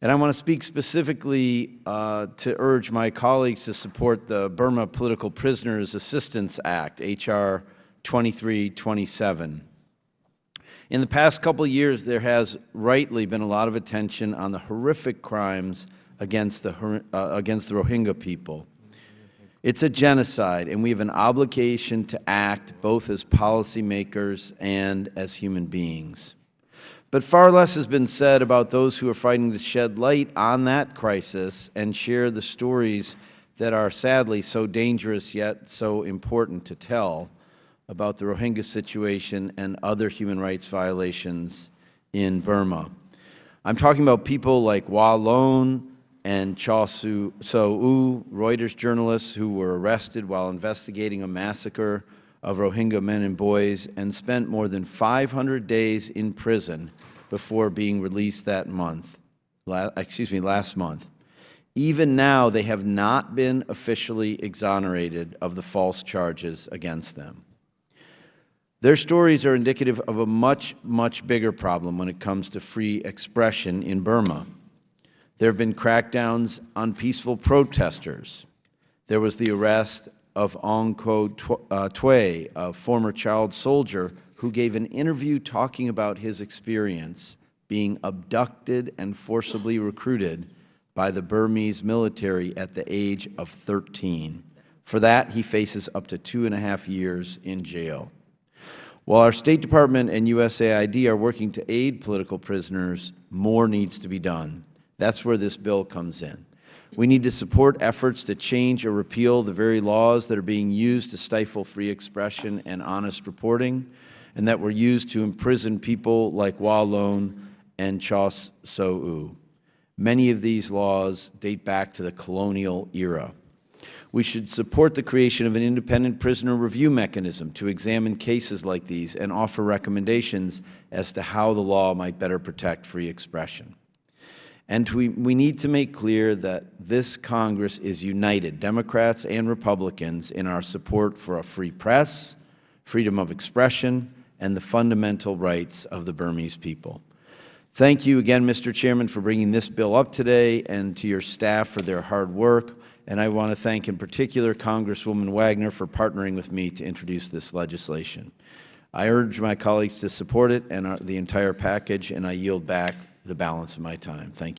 And I want to speak specifically to urge my colleagues to support the Burma Political Prisoners Assistance Act, H.R. 2327. In the past couple of years, there has rightly been a lot of attention on the horrific crimes against the Rohingya people. It's a genocide, and we have an obligation to act both as policymakers and as human beings. But far less has been said about those who are fighting to shed light on that crisis and share the stories that are sadly so dangerous yet so important to tell about the Rohingya situation and other human rights violations in Burma. I'm talking about people like Wa Lone and Chaw So U, Reuters journalists who were arrested while investigating a massacre of Rohingya men and boys and spent more than 500 days in prison before being released last month. Even now, they have not been officially exonerated of the false charges against them. Their stories are indicative of a much, much bigger problem when it comes to free expression in Burma. There have been crackdowns on peaceful protesters. There was the arrest of Aung Ko Twe, a former child soldier who gave an interview talking about his experience being abducted and forcibly recruited by the Burmese military at the age of 13. For that, he faces up to 2.5 years in jail. While our State Department and USAID are working to aid political prisoners, more needs to be done. That's where this bill comes in. We need to support efforts to change or repeal the very laws that are being used to stifle free expression and honest reporting, and that were used to imprison people like Wa Lone and Chaw So U. Many of these laws date back to the colonial era. We should support the creation of an independent prisoner review mechanism to examine cases like these and offer recommendations as to how the law might better protect free expression. And we need to make clear that this Congress is united, Democrats and Republicans, in our support for a free press, freedom of expression, and the fundamental rights of the Burmese people. Thank you again, Mr. Chairman, for bringing this bill up today, and to your staff for their hard work. And I want to thank in particular Congresswoman Wagner for partnering with me to introduce this legislation. I urge my colleagues to support it and the entire package, and I yield back the balance of my time. Thank you.